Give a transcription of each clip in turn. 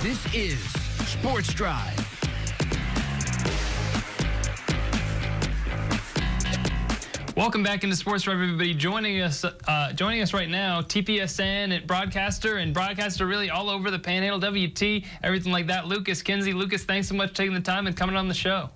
This is Sports Drive. Welcome back into Sports Drive, everybody. Joining us right now, TPSN and broadcaster really all over the Panhandle, WT, everything like that. Lucas, Kinsey. Lucas, thanks so much for taking the time and coming on the show.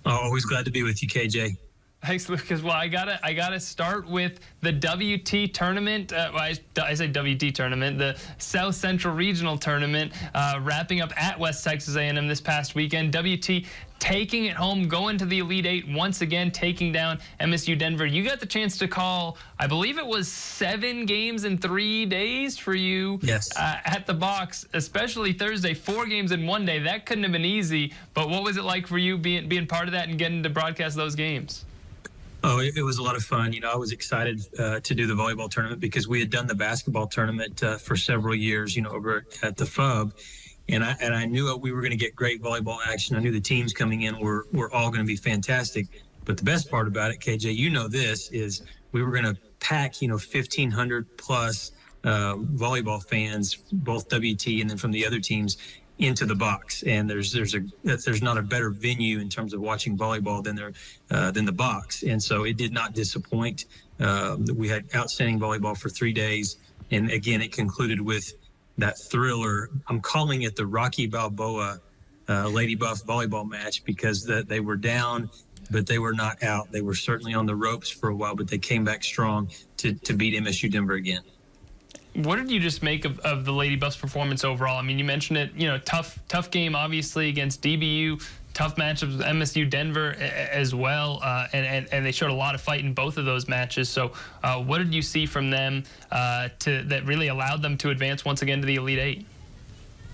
Oh, always glad to be with you, KJ. Thanks, Lucas. Well, I gotta start with the WT tournament. I say WT tournament, the South Central Regional Tournament, wrapping up at West Texas A&M this past weekend. WT taking it home, going to the Elite Eight once again, taking down MSU Denver. You got the chance to call, I believe it was 7 games in 3 days for you. Yes. At the box, especially Thursday, 4 games in 1 day. That couldn't have been easy. But what was it like for you being part of that and getting to broadcast those games? Oh, it was a lot of fun. You know, I was excited to do the volleyball tournament because we had done the basketball tournament for several years, you know, over at the FUB. And I knew we were going to get great volleyball action. I knew the teams coming in were all going to be fantastic. But the best part about it, KJ, you know this, is we were going to pack, 1,500 plus volleyball fans, both WT and then from the other teams, into the box. And there's not a better venue in terms of watching volleyball than the box. And so it did not disappoint. We had outstanding volleyball for 3 days. And again, it concluded with that thriller. I'm calling it the Rocky Balboa Lady Buff volleyball match because they were down, but they were not out. They were certainly on the ropes for a while, but they came back strong to beat MSU Denver again. What did you just make of the Lady Buffs' performance overall? I mean, you mentioned it, tough game, obviously, against DBU, tough matchups with MSU Denver as well, and they showed a lot of fight in both of those matches. So what did you see from them that really allowed them to advance once again to the Elite Eight?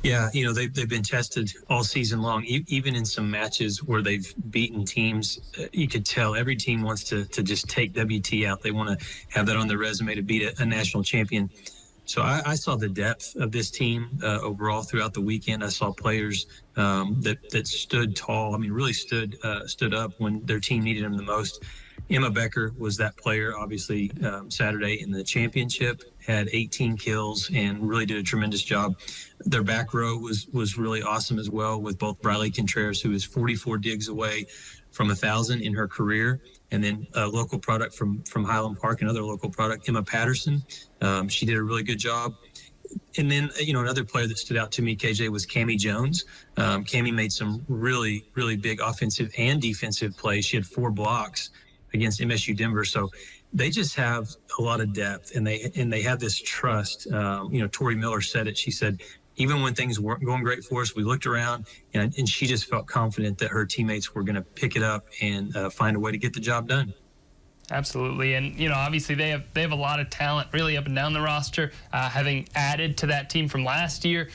Yeah, they've been tested all season long, even in some matches where they've beaten teams. You could tell every team wants to just take WT out. They want to have that on their resume to beat a national champion. So I saw the depth of this team overall throughout the weekend. I saw players that stood tall. I mean, really stood up when their team needed them the most. Emma Becker was that player, obviously, Saturday in the championship, had 18 kills and really did a tremendous job. Their back row was really awesome as well, with both Briley Contreras, who is 44 digs away from 1,000 in her career, and then a local product from Highland Park, another local product, Emma Patterson. She did a really good job. And then, another player that stood out to me, KJ, was Cammie Jones. Cammie made some really, really big offensive and defensive plays. She had 4 blocks against MSU Denver. So they just have a lot of depth, and they have this trust. Tori Miller said it. She said, even when things weren't going great for us, we looked around and she just felt confident that her teammates were going to pick it up and find a way to get the job done. Absolutely. And, obviously they have a lot of talent really up and down the roster, having added to that team from last year,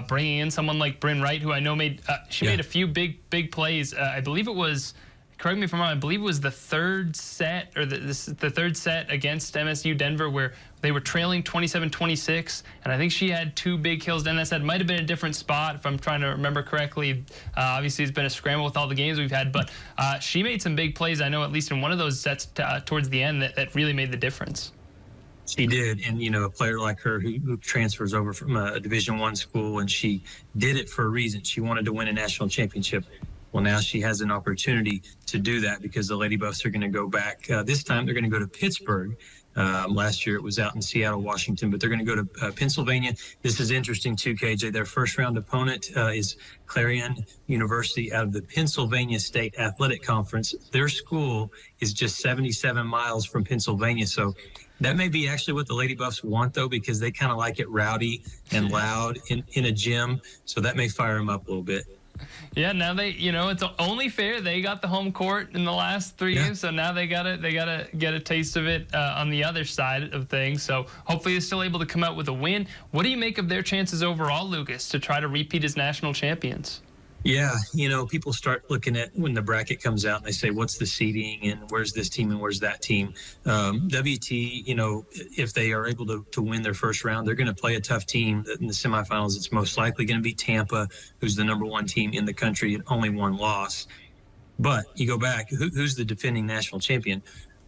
bringing in someone like Bryn Wright, who I know made a few big plays. I believe it was, correct me if I'm wrong, I believe it was the third set against MSU Denver where they were trailing 27-26, and I think she had 2 big kills. Then that said, might have been a different spot if I'm trying to remember correctly. Obviously, it's been a scramble with all the games we've had, but she made some big plays, I know, at least in one of those sets towards the end that really made the difference. She did, and a player like her who transfers over from a Division I school, and she did it for a reason. She wanted to win a national championship. Well, now she has an opportunity to do that because the Lady Buffs are going to go back. This time they're going to go to Pittsburgh. Last year it was out in Seattle, Washington, but they're going to go to Pennsylvania. This is interesting too, KJ. Their first round opponent is Clarion University out of the Pennsylvania State Athletic Conference. Their school is just 77 miles from Pennsylvania. So that may be actually what the Lady Buffs want, though, because they kind of like it rowdy and loud in a gym. So that may fire them up a little bit. Yeah, now they, it's only fair. They got the home court in the last 3 games, so now they gotta get a taste of it on the other side of things. So hopefully they're still able to come out with a win. What do you make of their chances overall, Lucas, to try to repeat as national champions? Yeah, people start looking at when the bracket comes out and they say, what's the seeding and where's this team and where's that team? WT, if they are able to win their first round, they're going to play a tough team. In the semifinals, it's most likely going to be Tampa, who's the #1 team in the country and only 1 loss. But you go back, who's the defending national champion?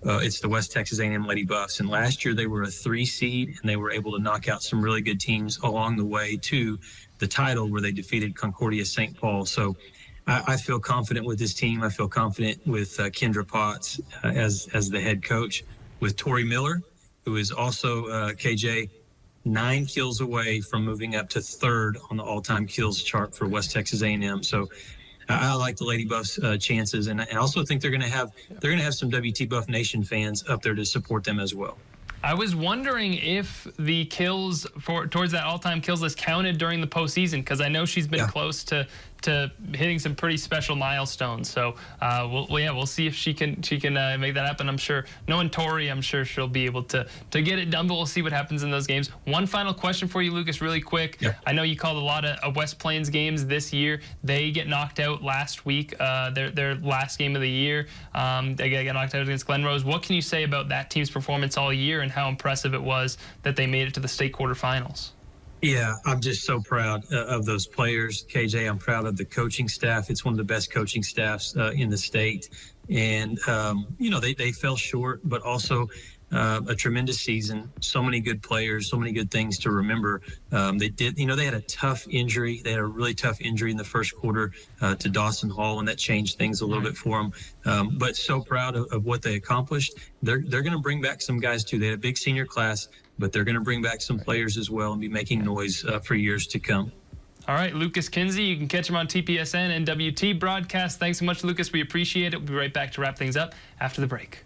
It's the West Texas A&M Lady Buffs. And last year they were a 3 seed, and they were able to knock out some really good teams along the way to the title where they defeated Concordia St. Paul. So I feel confident with this team. I feel confident with Kendra Potts as the head coach, with Tori Miller, who is also KJ 9 kills away from moving up to 3rd on the all-time kills chart for West Texas A&M. So I like the Lady Buffs' chances, and I also think they're going to have some WT Buff Nation fans up there to support them as well. I was wondering if the kills towards that all-time kills list counted during the postseason, because I know she's been close to hitting some pretty special milestones. So we'll see if she can make that happen. I'm sure, knowing Tori, I'm sure she'll be able to get it done, but we'll see what happens in those games. One final question for you, Lucas, really quick. Yeah. I know you called a lot of West Plains games this year. They get knocked out last week, their last game of the year. They get knocked out against Glen Rose. What can you say about that team's performance all year and how impressive it was that they made it to the state quarterfinals? Yeah, I'm just so proud of those players, KJ. I'm proud of the coaching staff. It's one of the best coaching staffs in the state. And, they fell short, but also a tremendous season. So many good players, so many good things to remember. They had a tough injury. They had a really tough injury in the first quarter to Dawson Hall, and that changed things a little bit for them. But so proud of what they accomplished. They're going to bring back some guys, too. They had a big senior class, but they're going to bring back some players as well and be making noise for years to come. All right, Lucas Kinsey, you can catch him on TPSN and WT broadcast. Thanks so much, Lucas. We appreciate it. We'll be right back to wrap things up after the break.